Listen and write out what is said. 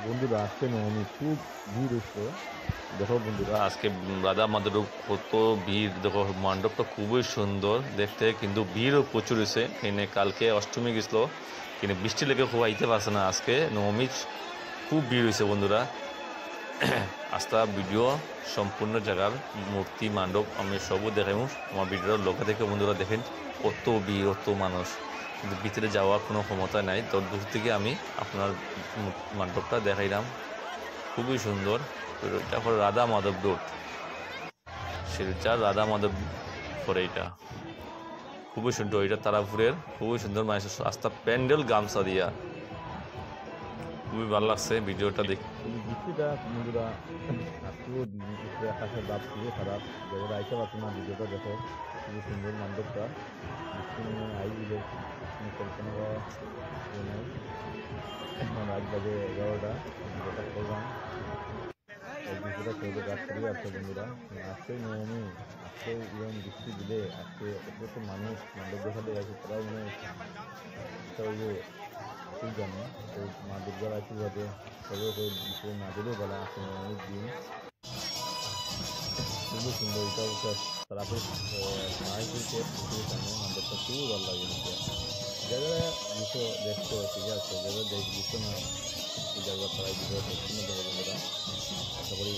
বন্ধুরা আজকে নবমী খুব ভিড় হচ্ছে। দেখো বন্ধুরা আজকে রাধা মাধব কত ভিড় দেখো, মণ্ডপটা খুবই সুন্দর দেখতে, কিন্তু ভিড়ও প্রচুর হয়েছে। এখানে কালকে অষ্টমী গেছিলো, কিন্তু বৃষ্টি লেগে খুব আইতে পারছে না। আজকে নবমী খুব ভিড় হয়েছে বন্ধুরা। আস্থা ভিডিও সম্পূর্ণ জায়গার মূর্তি মণ্ডপ আমি সবও দেখাই। আমার ভিডিওর লোক থেকে বন্ধুরা দেখেন কত ভিড়, কত মানুষ, কিন্তু ভিতরে যাওয়ার কোনো ক্ষমতা নাই। তো দূর থেকে আমি আপনার মণ্ডপটা দেখাইলাম, খুবই সুন্দর। এটা হলো রাধা মাধব রোড, শিলচর রাধা মাধব পরে এটা খুবই সুন্দর। এটা তারাপুরের খুবই সুন্দর, মানুষের আস্থা প্যান্ডেল গামছা দিয়া খুবই ভালো লাগছে ভিডিওটা দেখে। কিন্তু বৃষ্টিটা বন্ধুরা আজকেও উপরে আকাশের ভাব খুবই খারাপ। যারা আইতে পারছে না ভিডিওটা দেখো, খুবই সুন্দর মণ্ডপটা। বৃষ্টি নিয়ে আই দিলে কল্পনা করা নাই। রাত বাজে 11টা, ভিডিওটা করলাম। এই ভিডিওটা করবে রাত করে আছে বন্ধুরা। আজকেই নবমী, আজকেও এরকম বৃষ্টি দিলে আজকে কত মানুষ মণ্ডপ দেখাতে আছে, তারাও মনে হয় ঠিক জানে। তো মা দুর্গার আশীর্বাদে সবাই বিষয়ে না দিলেও বলা আছে অনেক দিন। খুবই সুন্দর, এটা হচ্ছে তারাপীঠ মায়াপুরকে পৃথিবীর সামনে মণ্ডপটা খুবই ভালো লাগে দেখতে। যারা কিছু দেখছো ঠিক আছে, যারা দেখছো না এই জায়গা তারা ভিডিও সম্পূর্ণ দেখো বন্ধুরা। আশা করি